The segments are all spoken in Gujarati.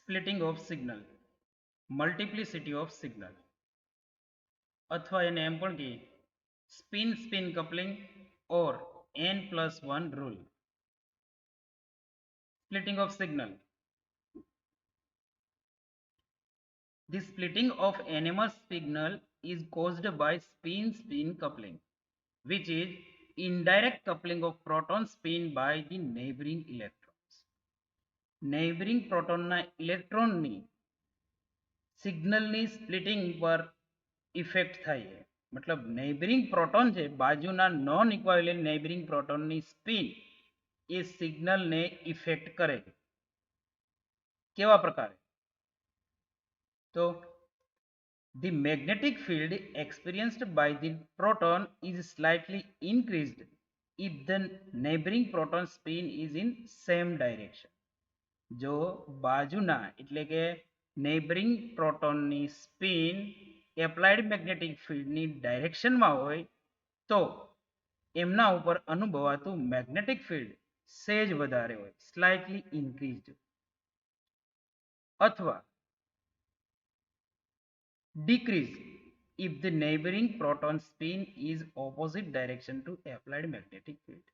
Splitting of signal, multiplicity of signal, અથવા એને એમ પણ કહીએ spin spin coupling or n+1 rule. Splitting of signal. The splitting of NMS signal is caused by spin spin coupling, which is indirect coupling of proton spin by the neighboring electrons. Neighboring protonના ઇલેક્ટ્રોનની સિગ્નલની સ્પ્લિટિંગ પર ઇફેક્ટ થાય છે. મતલબ નેબરિંગ પ્રોટોન છે, બાજુના નોન ઇક્વાવેલેન્ટ નેબરિંગ પ્રોટોનની સ્પિન એ સિગ્નલને ઇફેક્ટ કરે છે. કેવા પ્રકારે? તો the magnetic field experienced by the proton is slightly increased if the neighboring proton spin is in same direction. જો બાજુના એટલે કે નેબરિંગ પ્રોટોનની સ્પિન એપ્લાઇડ મેગ્નેટિક ફિલ્ડની ડાયરેક્શનમાં હોય તો એમના ઉપર અનુભવાતું મેગ્નેટિક ફિલ્ડ સેજ વધારે હોય, સ્લાઇટલી ઇન્ક્રીઝડ, અથવા decrease if the neighboring proton spin is opposite direction to applied magnetic field.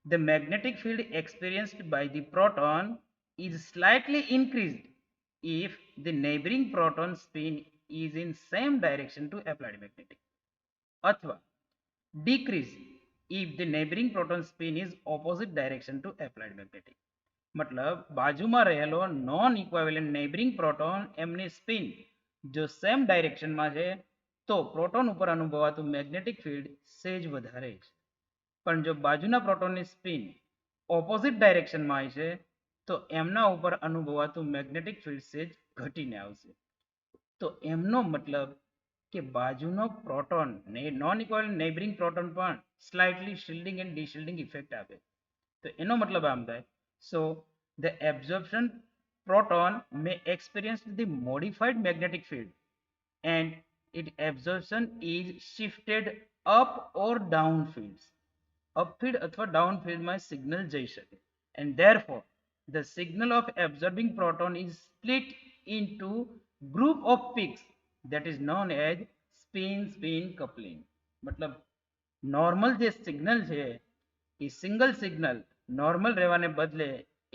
The magnetic field experienced by the proton is slightly increased if the neighboring proton spin is in same direction to applied magnetic, અથવા decrease if the neighboring proton spin is opposite direction to applied magnetic. મતલબ બાજુમાં રહેલો નોન ઇક્વાવેલન્ટ નેબરિંગ પ્રોટોન એમની સ્પિન જો સેમ ડાયરેક્શનમાં છે તો પ્રોટોન ઉપર અનુભવાતું મેગ્નેટિક ફિલ્ડ સેજ વધારે છે, પણ જો બાજુના પ્રોટોનની સ્પિન ઓપોઝિટ ડાયરેક્શનમાં હોય છે તો એમના ઉપર અનુભવાતું મેગ્નેટિક ફિલ્ડ સેજ ઘટીને આવશે. તો એમનો મતલબ કે બાજુનો પ્રોટોન ને નોન ઇક્વાવેલન્ટ નેબરિંગ પ્રોટોન પણ સ્લાઇટલી શિલ્ડિંગ એન્ડ ડિશિલ્ડિંગ ઇફેક્ટ આપે. તો એનો મતલબ આમ થાય, so the absorption proton may experience the modified magnetic field and its absorption is shifted up or down fields. Up field અથવા down field માં સિગ્નલ જઈ શકે, and therefore the signal of absorbing proton is split into group of peaks that is known as spin spin coupling. મતલબ નોર્મલ જે સિગ્નલ છે એ સિંગલ સિગ્નલ નોર્મલ રહેવાને બદલે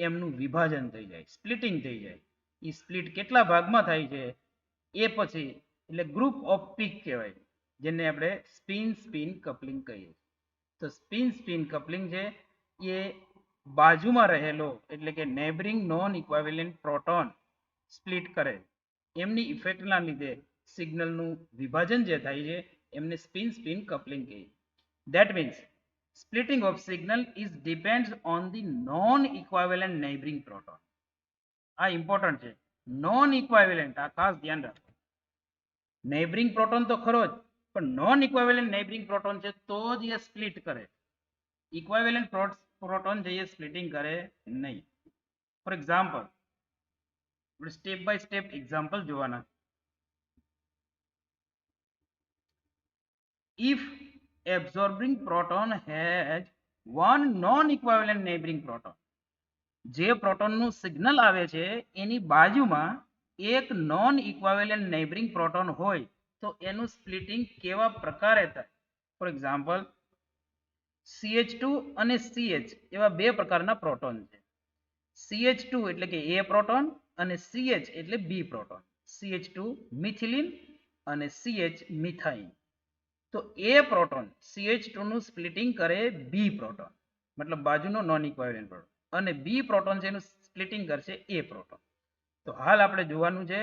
એમનું વિભાજન થઈ જાય, સ્પ્લિટિંગ થઈ જાય. એ સ્પ્લિટ કેટલા ભાગમાં થાય છે એ પછી એટલે ગ્રુપ ઓફ પીક કહેવાય, જેને આપણે સ્પિન સ્પિન કપલિંગ કહીએ. તો સ્પિન સ્પિન કપલિંગ છે એ બાજુમાં રહેલો એટલે કે નેબરિંગ નોન ઇક્વાવેલન્ટ પ્રોટોન સ્પ્લિટ કરે, એમની ઇફેક્ટના લીધે સિગ્નલનું વિભાજન જે થાય છે એમને સ્પિન સ્પિન કપલિંગ કહીએ. That means splitting of signal is depends on the non-equivalent neighboring proton. આ ઇમ્પોર્ટન્ટ છે, નોન ઇક્વાવેલન્ટ, આ ખાસ ધ્યાન રાખો. નેબરિંગ પ્રોટોન તો ખરો જ, પણ નોન ઇક્વાવેલન્ટ નેબરિંગ પ્રોટોન છે તો જ એ સ્પ્લિટ કરે. ઇક્વાવેલન્ટ પ્રોટોન છે એ સ્પ્લિટિંગ કરે નહીં. ફોર એક્ઝામ્પલ આપણે સ્ટેપ બાય સ્ટેપ એક્ઝામ્પલ જોવાના. If absorbing proton has one non-equivalent neighboring proton, જે પ્રોટોનનું સિગ્નલ આવે છે એની બાજુમાં એક નોન ઇક્વાવેલન્ટ નેબરિંગ પ્રોટોન હોય તો એનું સ્પ્લિટિંગ કેવા પ્રકારે થાય? ફોર એક્ઝામ્પલ CH2 અને CH એવા બે પ્રકારના પ્રોટોન છે. CH2 એટલે કે A પ્રોટોન અને CH એટલે B પ્રોટોન. CH2 મિથિલિન અને CH મિથાઇન. તો A પ્રોટોન CH2 નું સ્પ્લિટિંગ કરે B પ્રોટોન, મતલબ બાજુનો નોન ઇક્વાવેલન્ટ પ્રોટોન, અને B પ્રોટોન છે એનું સ્પ્લિટિંગ કરશે A પ્રોટોન. તો હાલ આપણે જોવાનું છે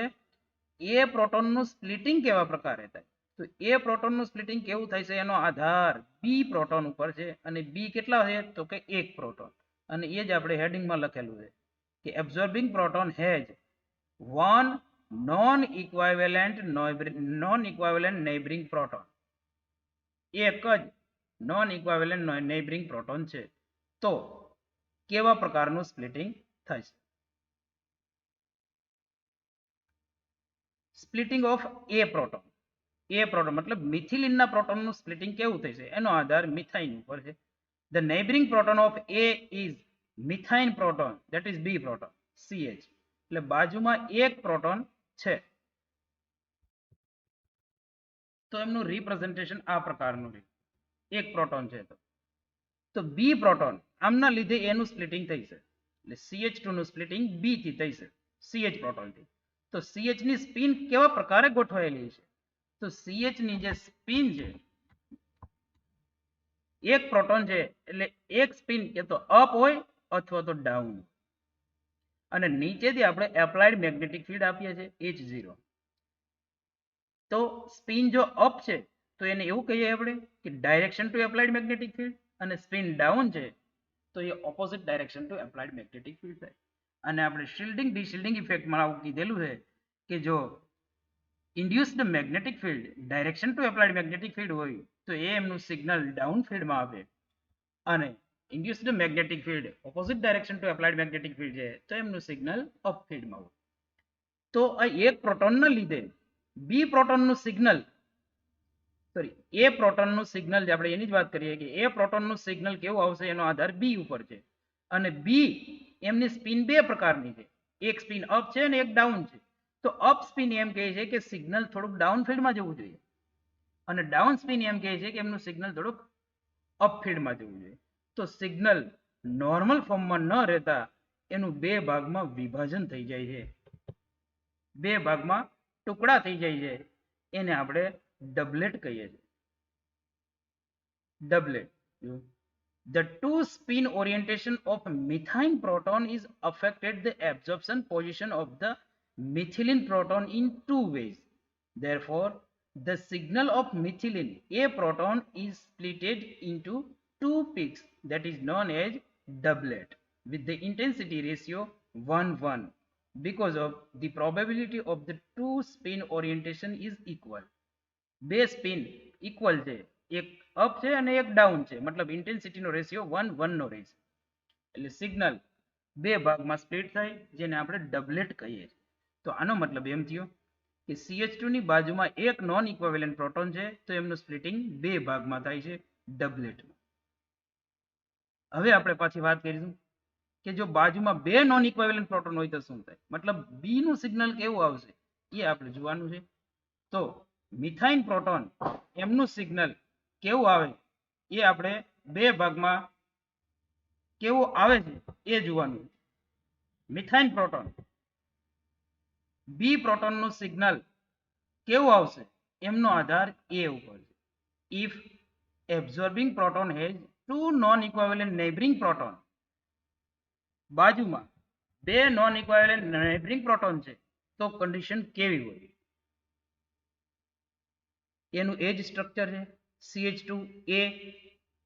A પ્રોટોનનું સ્પ્લિટિંગ કેવા પ્રકારે થાય. તો A પ્રોટોનનું સ્પ્લિટિંગ કેવું થાય છે એનો આધાર B પ્રોટોન ઉપર છે, અને B કેટલા છે તો કે એક પ્રોટોન, અને એ જ આપણે હેડિંગમાં લખેલું છે કે absorbing proton has one non equivalent neighbouring proton. એક જ નોન ઇક્વાવેલન્ટ નેબરિંગ પ્રોટોન છે તો કેવા પ્રકારનું સ્પ્લિટિંગ થાય છે? Splitting of A proton. A proton મતલબ મિથિલિનના પ્રોટોનનું સ્પ્લિટિંગ કેવું થાય છે એનો આધાર મિથાઇન ઉપર છે. The neighboring proton of A is methine proton, that is B proton, CH. એટલે બાજુમાં એક પ્રોટોન છે તો એમનું રિપ્રેઝન્ટેશન આ પ્રકારનું છે. એક પ્રોટોન છે તો બી પ્રોટોન આમના લીધે એનું સ્પ્લિટિંગ થઈ છે એટલે CH2 નું સ્પ્લિટિંગ બી થી થઈ છે CH પ્રોટોન થી. તો CH ની સ્પિન કેવા પ્રકારે ગોઠવાયેલી છે તો CH ની જે સ્પિન છે એક પ્રોટોન છે એટલે એક સ્પિન કે તો અપ હોય અથવા તો ડાઉન, અને નીચેથી આપણે એપ્લાઇડ મેગ્નેટિક ફિલ્ડ આપીએ છીએ H0. તો સ્પિન જો અપ છે તો એને એવું કહીએ આપણે કે direction to applied magnetic field, અને સ્પિન ડાઉન છે તો એ opposite direction to applied magnetic field થાય. અને આપણે શિલ્ડિંગ ડિશિલ્ડિંગ ઇફેક્ટમાં આવું કીધેલું છે કે જો induced magnetic field direction to applied magnetic field હોય તો એ એમનું સિગ્નલ ડાઉન ફિલ્ડમાં આપે, અને induced magnetic field opposite direction to applied magnetic field છે તો એમનું સિગ્નલ અપ ફિલ્ડમાં હોય. તો આ એક પ્રોટોનના લીધે બી પ્રોટોનનું સિગ્નલ એ પ્રોટોનનું સિગ્નલ જે આપણે એની જ વાત કરીએ કે એ પ્રોટોનનું સિગ્નલ કેવું આવશે એનો આધાર બી ઉપર છે. અને બી એમની સ્પિન બે પ્રકારની છે, એક સ્પિન અપ છે અને એક ડાઉન છે. તો અપ સ્પિન એમ કહે છે કે સિગ્નલ થોડુંક ડાઉન ફિલ્ડમાં જવું જોઈએ, અને ડાઉન સ્પિન એમ કહે છે કે એમનું સિગ્નલ થોડુંક અપ ફિલ્ડમાં જવું જોઈએ. તો સિગ્નલ નોર્મલ ફોર્મમાં ન રહેતા એનું બે ભાગમાં વિભાજન થઈ જાય છે, બે ભાગમાં ટુકડા થઈ જાય છે, એને આપણે ડબલેટ કહીએ છીએ. ડબલેટ. The two spin orientation of methine proton is affected the absorption position of the methylene proton in two ways. Therefore, the signal of methylene A proton is splitted into two peaks, that is known as doublet, with the intensity ratio 1:1 because of the probability of the two spin orientation is equal. બે સ્પિન ઇક્વલ છે, એક અપ છે અને એક ડાઉન છે, મતલબ ઇન્ટેન્સિટીનો રેશિયો 1:1 નો રહેશે. એટલે સિગ્નલ બે ભાગમાં સ્પ્લિટ થાય જેને આપણે ડબલેટ કહીએ છીએ. તો આનો મતલબ એમ થયો કે CH2 ની બાજુમાં એક નોન ઇક્વિવેલન્ટ પ્રોટોન છે તો એમનું સ્પ્લિટિંગ બે ભાગમાં થાય છે ડબલેટમાં. હવે આપણે પાછી વાત કરીશું કે જો બાજુમાં બે નોન ઇક્વિવેલન્ટ પ્રોટોન હોય તો શું થાય, મતલબ બી નું સિગ્નલ કેવું આવશે એ આપણે જોવાનું છે. તો મિથાઇન પ્રોટોન એમનું સિગ્નલ કેવું આવે એ આપણે બે ભાગમાં કેવું આવે છે એ જોવાનું. મિથાઇન પ્રોટોન બી પ્રોટોનનું સિગ્નલ કેવું આવશે એમનો આધાર એ ઉપર છે. If absorbing proton has two non equivalent neighbouring proton, બાજુમાં બે નોન ઇક્વિવેલન્ટ નેબરિંગ પ્રોટોન છે તો કન્ડિશન કેવી હોય. એનું એ જ સ્ટ્રક્ચર છે CH2A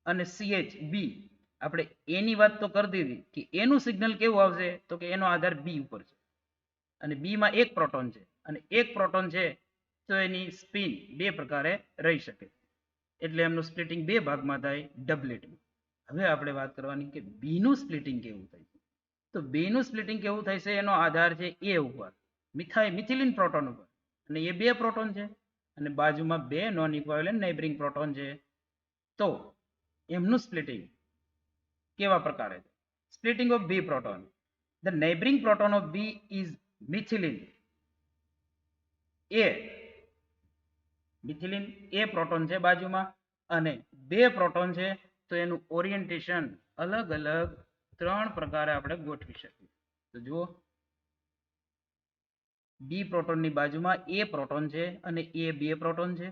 અને CHB. આપણે એની વાત તો કરી દીધી કે એનું સિગ્નલ કેવું આવશે તો કે એનો આધાર બી ઉપર છે, અને બીમાં એક પ્રોટોન છે અને એક પ્રોટોન છે તો એની સ્પિન બે પ્રકારે રહી શકે, એટલે એમનું સ્પ્લિટિંગ બે ભાગમાં થાય ડબલેટમાં. હવે આપણે વાત કરવાની કે બીનું સ્પ્લિટિંગ કેવું થાય છે. તો બીનું સ્પ્લિટિંગ કેવું થાય છે એનો આધાર છે એ ઉપર, મિથિલિન પ્રોટોન ઉપર, અને એ બે પ્રોટોન છે અને બાજુમાં બે નોન ઇક્વિવેલન્ટ નેબરિંગ પ્રોટોન છે. તો એમનું સ્પ્લિટિંગ કેવા પ્રકારે છે. Splitting of B proton. The neighboring proton of B is methylene A. Methylene A proton છે બાજુમાં અને બે પ્રોટોન છે તો એનું ઓરિએન્ટેશન અલગ અલગ ત્રણ પ્રકારે આપણે ગોઠવી શકીએ. તો જુઓ, બી પ્રોટોનની બાજુમાં એ પ્રોટોન છે અને એ બે પ્રોટોન છે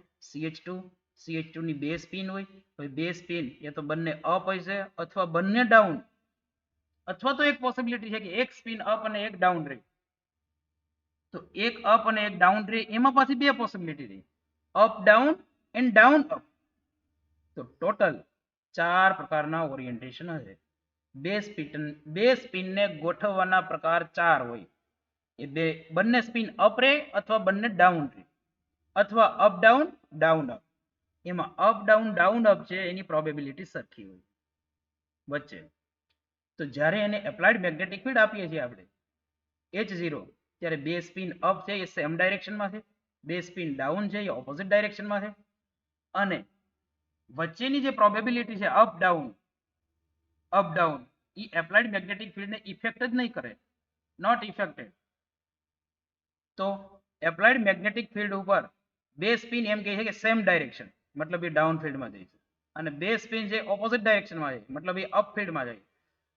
CH2 ની બે સ્પિન હોય, હવે બે સ્પિન એ તો બંને અપ હોય છે અથવા બંને ડાઉન, અથવા તો એક પોસિબિલિટી છે કે એક સ્પિન અપ અને એક ડાઉન રહે. તો એક અપ અને એક ડાઉન રહે એમાં પાછી બે પોસિબિલિટી રહી, up down and down up. તો ટોટલ ચાર પ્રકારના ઓરિએન્ટેશન હશે. બે સ્પિનને ગોઠવવાના પ્રકાર ચાર હોય, એ બંને સ્પિન અપ રહે અથવા બંને ડાઉન રહે, અથવા અપ ડાઉન ડાઉન અપ. એમાં અપ ડાઉન ડાઉન અપ છે એની પ્રોબેબિલિટી સરખી હોય વચ્ચે. તો જ્યારે એને એપ્લાઇડ મેગ્નેટિક ફિલ્ડ આપીએ છીએ આપણે H0, ત્યારે બે સ્પિન અપ છે એ સેમ ડાયરેક્શનમાં છે, બે સ્પિન ડાઉન છે એ ઓપોઝિટ ડાયરેક્શનમાં છે, અને વચ્ચેની જે પ્રોબેબિલિટી છે અપ ડાઉન એ એપ્લાઇડ મેગ્નેટિક ફિલ્ડને ઇફેક્ટ જ નહીં કરે, નોટ ઇફેક્ટેડ. तो એપ્લાઇડ મેગ્નેટિક ફિલ્ડ ઉપર બે સ્પિન એમ કહે છે કે સેમ ડાયરેક્શન, મતલબ એ ડાઉન ફિલ્ડમાં જાય છે, અને બે સ્પિન છે ઓપોઝિટ ડાયરેક્શનમાં જાય, મતલબ એ અપ ફિલ્ડમાં જાય,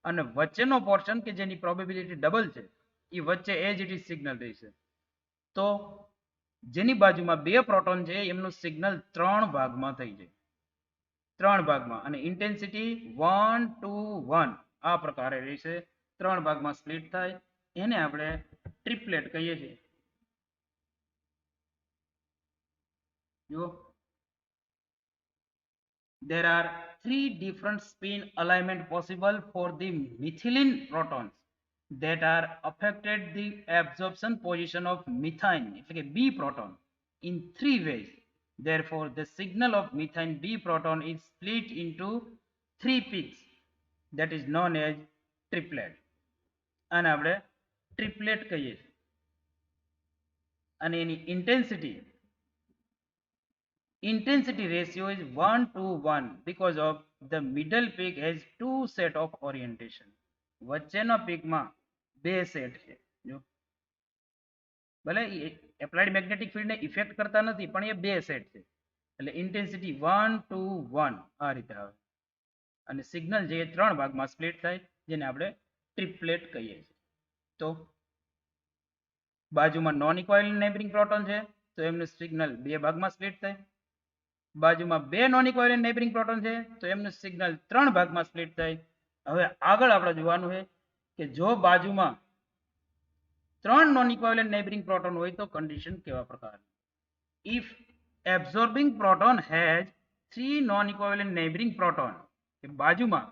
અને વચ્ચેનો પોર્શન કે જેની પ્રોબેબિલિટી ડબલ છે એ વચ્ચે એજ ઇટ ઇઝ સિગ્નલ રહેશે. તો જેની બાજુમાં બે પ્રોટોન છે એમનું સિગ્નલ 3 ભાગમાં થઈ જાય, 3 ભાગમાં, અને ઇન્ટેન્સિટી 1 2 1 આ પ્રકારે રહેશે, 3 ભાગમાં સ્પ્લિટ થાય. એને આપણે ટ્રિપલેટ કહીએ છીએ. જો there are 3 different spin alignment possible for the methylene protons that are affected the absorption position of methane, એટલે કે B proton, in 3 ways. Therefore, the signal of methane B proton is split into 3 peaks, that is known as triplet. આને આપણે ટ્રિપલેટ કહીએ છીએ. અને એની intensity ratio is 1 to 1 because of the middle peak has 2 set of orientation. વચ્ચેનો પીકમાં બે સેટ છે. જો ભલે એપ્લાઇડ મેગ્નેટિક ફિલ્ડને ઇફેક્ટ કરતા નથી પણ એ બે સેટ છે, એટલે ઇન્ટેન્સિટી 1 to 1 આ રીતે આવે, અને સિગ્નલ જે 3 ભાગમાં સ્પ્લિટ થાય, જેને આપણે ટ્રિપલેટ કહીએ છીએ. તો બાજુમાં નોન ઇક્વાલેન્ટ નેબરિંગ પ્રોટોન છે તો એમનું સિગ્નલ બે ભાગમાં સ્પ્લિટ થાય. બાજુમાં બે નોન ઇક્વાલેન્ટ નેબરિંગ પ્રોટોન છે તો એમનું સિગ્નલ 3 ભાગમાં સ્પ્લિટ થાય. હવે આગળ આપણે જોવાનું છે કે જો બાજુમાં 3 નોન ઇક્વાલેન્ટ નેબરિંગ પ્રોટોન હોય તો કન્ડિશન કેવા પ્રકારની. If absorbing proton has 3 non equivalent neighbouring proton, કે બાજુમાં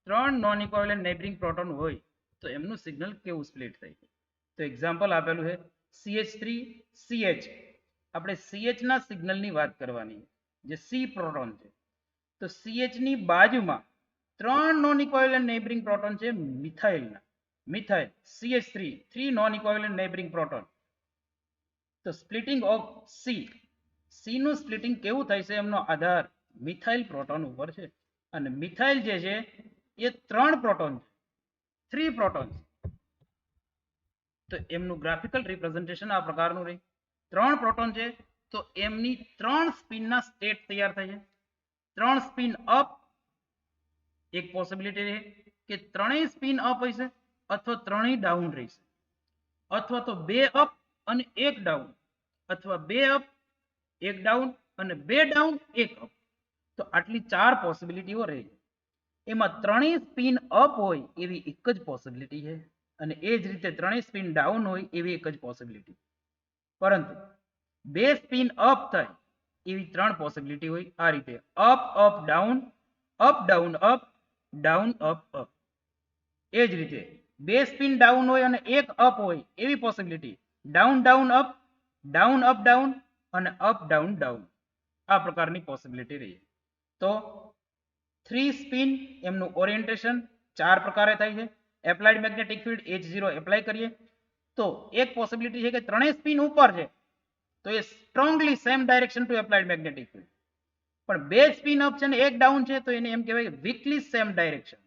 3 નોન ઇક્વાલેન્ટ નેબરિંગ પ્રોટોન હોય તો એમનું સિગ્નલ કેવું સ્પ્લિટ થાય. તો એક્ઝામ્પલ આપેલું છે CH3CH. આપણે CH ના સિગ્નલની વાત કરવાની, જે C પ્રોટોન છે. તો CH ની બાજુમાં 3 નોન ઇક્વાલેન્ટ નેબરિંગ પ્રોટોન છે મિથાઇલના, methyl CH3 3 non equivalent neighbouring proton. તો સ્પ્લિટિંગ ઓફ C નું સ્પ્લિટિંગ કેવું થાય છે એમનો આધાર મિથાઇલ પ્રોટોન ઉપર છે. અને મિથાઇલ જે છે એ 3 પ્રોટોન છે, 3 પ્રોટોન. તો એમનું ગ્રાફિકલ રિપ્રેઝન્ટેશન આ પ્રકારનું રહે. 3 પ્રોટોન છે તો એમની 3 સ્પિનના સ્ટેટ તૈયાર થાય છે. 3 સ્પિન અપ એક પોસિબિલિટી રહે કે ત્રણેય સ્પિન અપ હશે અથવા ત્રણેય ડાઉન રહેશે, અથવા તો 2 અપ અને 1 ડાઉન, અથવા 2 અપ 1 ડાઉન અને 2 ડાઉન 1 અપ. તો આટલી 4 પોસિબિલિટીઓ રહે. એમાં ત્રણેય સ્પિન અપ હોય એવી એક જ પોસિબિલિટી છે, અને એ જ રીતે ત્રણેય સ્પિન ડાઉન હોય એવી એક જ પોસિબિલિટી. પરંતુ 2 સ્પિન અપ થાય એવી 3 પોસિબિલિટી હોય આ રીતે: up up down, up down up, down up up. એ જ રીતે 2 સ્પિન ડાઉન હોય અને 1 અપ હોય એવી possibility: down down up, down up down અને અપ ડાઉન ડાઉન. આ પ્રકારની પોસિબિલિટી રહી. તો 3 સ્પિન એમનું ઓરિએન્ટેશન 4 પ્રકારે થાય છે. Applied magnetic field H0 apply કરીએ તો એક પોસિબિલિટી છે કે ત્રણેય સ્પિન ઉપર છે તો એ strongly same direction to applied magnetic field. પણ 2 સ્પિન અપ છે ને 1 ડાઉન છે તો એને એમ કહેવાય weakly same direction,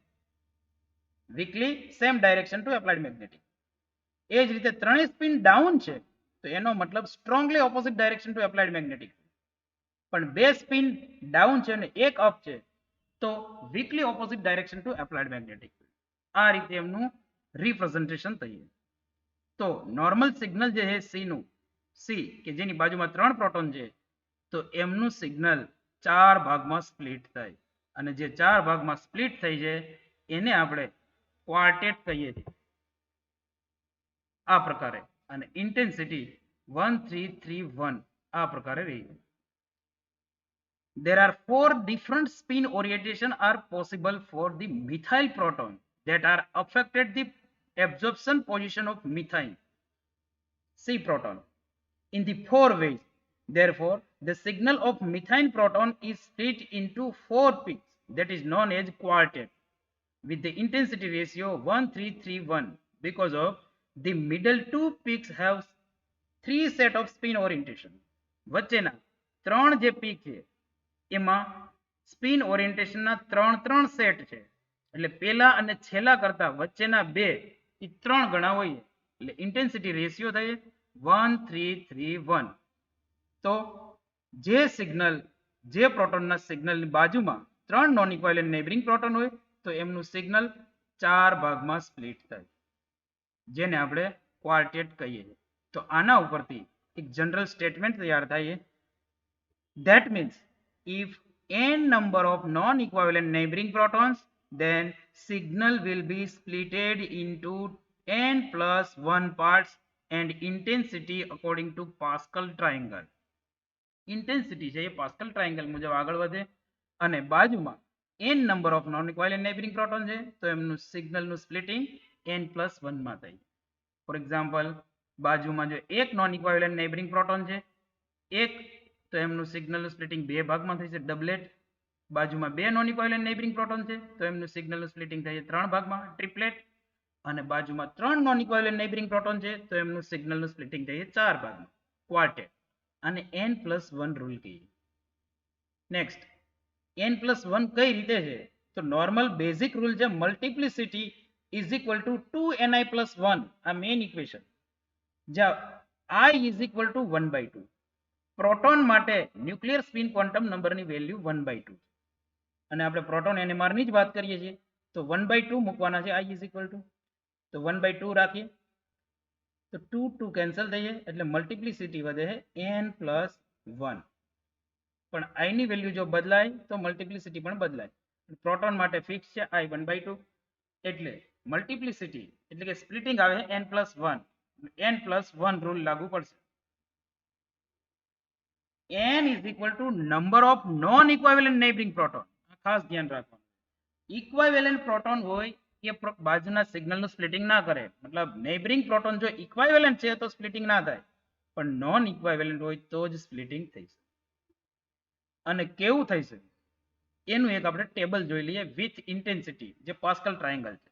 weakly same direction to applied magnetic. એ જ રીતે ત્રણેય સ્પિન ડાઉન છે તો એનો મતલબ strongly opposite direction to applied magnetic. પણ 2 સ્પિન ડાઉન છે અને 1 અપ છે તો weakly opposite direction to applied magnetic. આ રીતે એમનું રિપ્રેઝન્ટેશન થઈએ. તો નોર્મલ સિગ્નલ જે છે સીનું, સી કે જેની બાજુમાં 3 પ્રોટોન છે તો એમનું સિગ્નલ 4 ભાગમાં સ્પ્લિટ થાય, અને જે 4 ભાગમાં સ્પ્લિટ થઈ જાય એને આપણે ક્વાર્ટેટ કહીએ છીએ આ પ્રકારે. અને ઇન્ટેન્સિટી 1331 આ પ્રકારે રહી. There are 4 different spin orientation are possible for the methyl proton that are affected the absorption position of methane C proton in the 4 ways. Therefore, the signal of methane proton is split into 4 peaks, that is known as quartet, with the intensity ratio 1331 because of the middle 2 peaks have 3 set of spin orientation. વચ્ચેના 3 જે પીક છે એમાં સ્પિન ઓરિએન્ટેશનના 3 સેટ છે, એટલે પહેલા અને છેલ્લા કરતા વચ્ચેના 2 એ 3 ગણા હોય, એટલે ઇન્ટેન્સિટી રેશિયો થાય 1331. તો જે સિગ્નલ જે પ્રોટોનના સિગ્નલની બાજુમાં 3 નોન ઇક્વિવેલન્ટ નેબરિંગ પ્રોટોન હોય તો એમનું સિગ્નલ 4 ભાગમાં સ્પ્લિટ થાય, જેને આપણે ક્વાર્ટેટ કહીએ છીએ. તો આના ઉપરથી એક જનરલ સ્ટેટમેન્ટ તૈયાર થાય છે. That means if n number of non-equivalent neighboring protons, then signal will be splitted into n plus 1 parts and intensity according to Pascal triangle. Intensity છે એ પાસ્કલ ટ્રાયેંગલ મુજબ આગળ વધે અને બાજુમાં n number of non equivalent neighbouring proton છે તો એમનું સિગ્નલનું સ્પ્લિટિંગ n+1 માં થાય. ફોર એક્ઝામ્પલ, બાજુમાં જો એક નોન ઇક્વાવેલન્ટ નેબરિંગ પ્રોટોન છે એક, તો એમનું સિગ્નલનું સ્પ્લિટિંગ બે ભાગમાં થશે, ડબલેટ. બાજુમાં બે નોન ઇક્વાવેલન્ટ નેબરિંગ પ્રોટોન છે તો એમનું સિગ્નલનું સ્પ્લિટિંગ થશે ત્રણ ભાગમાં, ટ્રિપલેટ. અને બાજુમાં ત્રણ નોન ઇક્વાવેલન્ટ નેબરિંગ પ્રોટોન છે તો એમનું સિગ્નલનું સ્પ્લિટિંગ થશે ચાર ભાગમાં, ક્વાર્ટેટ. અને n+1 રૂલ કહીએ. નેક્સ્ટ, n+1 કઈ રીતે છે? તો નોર્મલ બેઝિક રૂલ છે multiplicity is equal two 2ni+1, આ મેઇન ઇક્વેશન, જ્યાં i is equal two 1/2. Proton માટે ન્યુક્લિયર સ્પિન ક્વોન્ટમ નંબરની વેલ્યુ 1/2. અને આપણે પ્રોટોન NMR ની જ વાત કરીએ છીએ તો 1/2 મૂકવાના છે, i ઇઝ ઇક્વલ ટુ, તો 1/2 રાખીએ તો 2 કેન્સલ થઈ જાય એટલે મલ્ટિપ્લિસિટી વધે છે n+1. પણ i ની વેલ્યુ જો બદલાય તો મલ્ટિપ્લિસિટી પણ બદલાય. પ્રોટોન માટે ફિક્સ છે i 1/2, એટલે મલ્ટિપ્લિસિટી એટલે કે સ્પ્લિટિંગ આવે n+1. n+1 રૂલ લાગુ પડશે. n is equal to number of non equivalent neighbouring proton. ખાસ ધ્યાન રાખવાનું, ઇક્વાવેલન્ટ પ્રોટોન હોય એ બાજુના સિગ્નલનું સ્પ્લિટિંગ ના કરે. મતલબ નેબરિંગ પ્રોટોન જો ઇક્વાવેલન્ટ છે તો સ્પ્લિટિંગ ના થાય, પણ નોન ઇક્વાવેલન્ટ હોય તો જ સ્પ્લિટિંગ થઈ શકે. અને કેવું થઈ શકે એનું એક આપણે ટેબલ જોઈ લઈએ વિથ ઇન્ટેન્સિટી, જે પાસ્કલ ટ્રાયેંગલ છે.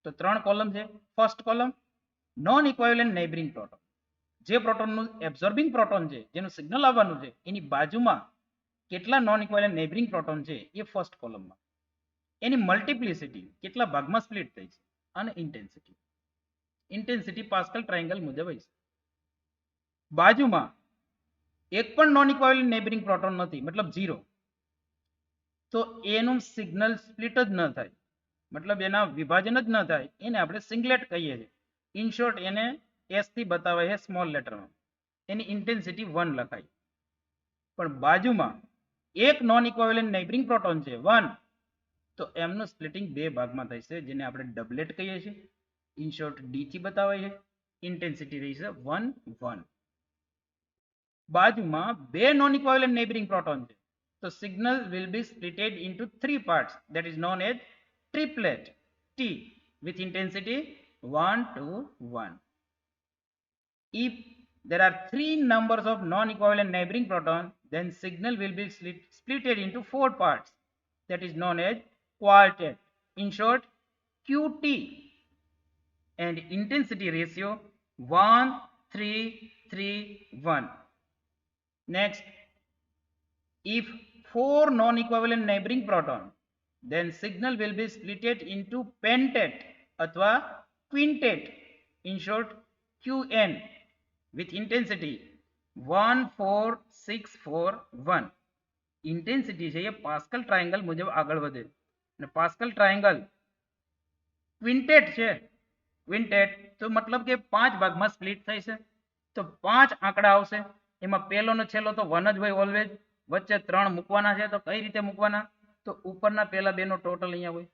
તો ત્રણ કોલમ છે. First column non equivalent neighbouring proton, જે પ્રોટોનનું એબ્સોર્બિંગ પ્રોટોન છે જેનું સિગ્નલ આવવાનું છે એની બાજુમાં કેટલા નોન ઇક્વાવેલન્ટ નેબરિંગ પ્રોટોન છે એ ફર્સ્ટ કોલમમાં, એની મલ્ટિપ્લિસિટી કેટલા ભાગમાં સ્પ્લિટ થઈ છે, અને ઇન્ટેન્સિટી. ઇન્ટેન્સિટી પાસ્કલ ટ્રાયેંગલ મુજબ હોય છે. બાજુમાં એક પણ નોન ઇક્વાવેલન્ટ નેબરિંગ પ્રોટોન નથી, મતલબ 0, તો એનું સિગ્નલ સ્પ્લિટ જ ન થાય, મતલબ એના વિભાજન જ ન થાય, એને આપણે સિંગલેટ કહીએ છીએ. ઇન શોર્ટ એને s થી બતાવે છે સ્મોલ લેટરમાં, એની ઇન્ટેન્સિટી 1 લખાય. પણ બાજુમાં એક નોન ઇક્વાવેલન્ટ નેબરિંગ પ્રોટોન છે 1, તો એમનું સ્પ્લિટિંગ બે ભાગમાં થશે, જેને આપણે ડબલેટ કહીએ છીએ. ઇન શોર્ટ d થી બતાવે છે, ઇન્ટેન્સિટી રહી છે 1 1. બાજુમાં બે નોન ઇક્વાવેલન્ટ નેબરિંગ પ્રોટોન છે તો signal will be splitted into 3 parts, that is known as triplet T with intensity 1 to 1. If there are 3 numbers of non-equivalent neighboring protons, then signal will be splitted into 4 parts, that is known as quartet. In short, QT, and intensity ratio 1:3:1. Next, if 4 non-equivalent neighboring proton, then signal will be splitted into pentet अथवा quintet, in short QN, with intensity 1:4:6:4:1. Intensity છે એ પાસ્કલ ટ્રાયેંગલ મુજબ આગળ વધે, અને પાસ્કલ ટ્રાયેંગલ ક્વિન્ટેટ છે, ક્વિન્ટેટ તો મતલબ કે 5 ભાગમાં સ્પ્લિટ થઈ છે. તો 5 આંકડા આવશે, એમાં પહેલો ને છેલ્લો તો 1 જ હોય ઓલવેઝ, વચ્ચે 3 મૂકવાના છે. તો કઈ રીતે મૂકવાના? તો ઉપરના પહેલા બેનો ટોટલ અહીંયા હોય,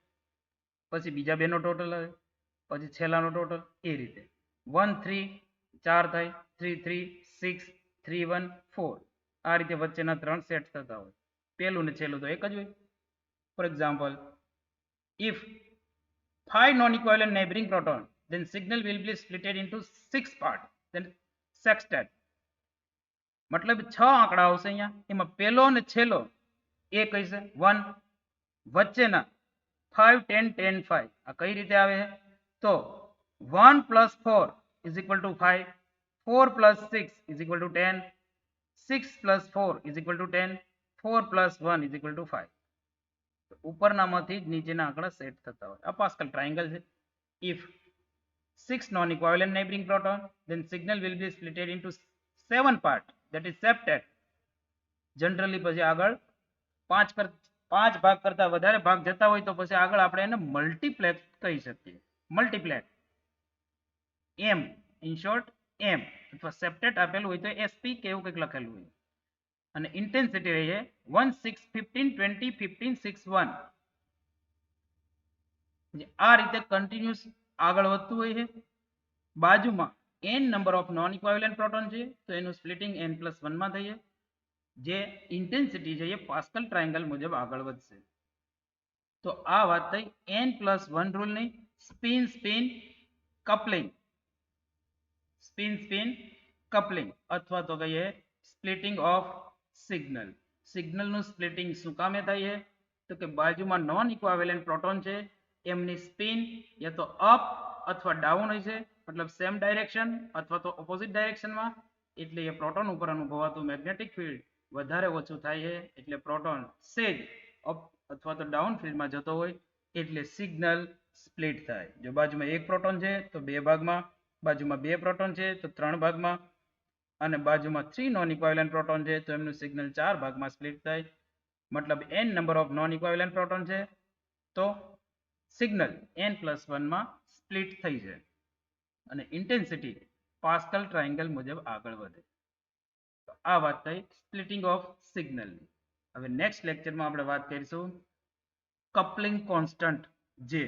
પછી બીજા બેનો ટોટલ આવે, પછી છેલ્લાનો ટોટલ, એ રીતે 1 3 4 થાય, 3 3 6 3 1 4, આ રીતે વચ્ચેના 3 સેટ થતા હોય. પહેલું ને છેલ્લું તો એક જ હોય. For example, if 5 non-equivalent neighboring proton, then signal will be splitted into 6 parts, then sextet. મતલબ 6 આંકડા આવશે અહીંયા, એમાં પહેલો અને છેલ્લો એક હશે 1, વચ્ચેના 5 10 10 5. આ કઈ રીતે આવે છે? તો 1 + 4 = 5, 4 + 6 = 10, 6 + 4 = 10, 4 + 1 = 5. ઉપરનામાંથી જ નીચેના આંકડા સેટ થતા હોય. આ પાસ્કલ ટ્રાયેંગલ છે. If 6 non-equivalent neighboring proton, then signal will be split into 7 part, that is septet. Generally પછી આગળ પાંચ ભાગ કરતા વધારે ભાગ જતા હોય તો પછી આગળ આપણે એને મલ્ટીપ્લેક્સ કહી શકીએ. મલ્ટીપ્લેક્સ એમ ઇન શોર્ટ એમ અથવા સેપ્ટેટ આપેલું હોય તો એસપી કે એવું કંઈક લખેલું હોય. અને ઇન્ટેન્સિટી રહી છે 1 6 15 20 15 6 1. આ રીતે કન્ટિન્યુઅસ આગળ વધતું હોય છે. બાજુમાં n number of non equivalent proton છે તો એનું સ્પ્લિટિંગ n+1 માં થઈએ. જે ઇન્ટેન્સિટી છે એ પાસ્કલ ટ્રાયેંગલ મુજબ આગળ વધશે. તો આ વાત થઈ n+1 રૂલની. Spin spin coupling, spin spin coupling અથવા તો કહીએ સ્પ્લિટિંગ ઓફ સિગ્નલ. સિગ્નલનું સ્પ્લિટિંગ શું કામે થાય છે તો કે બાજુમાં નોન ઇક્વિવેલન્ટ પ્રોટોન છે એમની સ્પિન યા તો અપ અથવા ડાઉન હોય છે, મતલબ સેમ ડાયરેક્શન અથવા તો ઓપોઝિટ ડાયરેક્શનમાં. એટલે એ પ્રોટોન ઉપર અનુભવાતું મેગ્નેટિક ફિલ્ડ વધારે ઓછું થાય છે. એટલે પ્રોટોન સેજ અપ અથવા તો ડાઉન ફિલ્ડમાં જતો હોય એટલે સિગ્નલ સ્પ્લિટ થાય. જો બાજુમાં એક પ્રોટોન છે તો બે ભાગમાં, બાજુમાં બે પ્રોટોન છે તો ત્રણ ભાગમાં, અને બાજુમાં 3 નોન ઇક્વિવેલન્ટ પ્રોટોન છે તો એમનું સિગ્નલ ચાર ભાગમાં સ્પ્લિટ થાય. મતલબ n number of non equivalent proton છે તો સિગ્નલ n+1 માં સ્પ્લિટ થઈ જાય અને ઇન્ટેન્સિટી પાસ્કલ ટ્રાયેંગલ મુજબ આગળ વધે. તો આ વાત થઈ સ્પ્લિટિંગ ઓફ સિગ્નલની. હવે નેક્સ્ટ લેક્ચરમાં આપણે વાત કરીશું કપલિંગ કોન્સ્ટન્ટ જે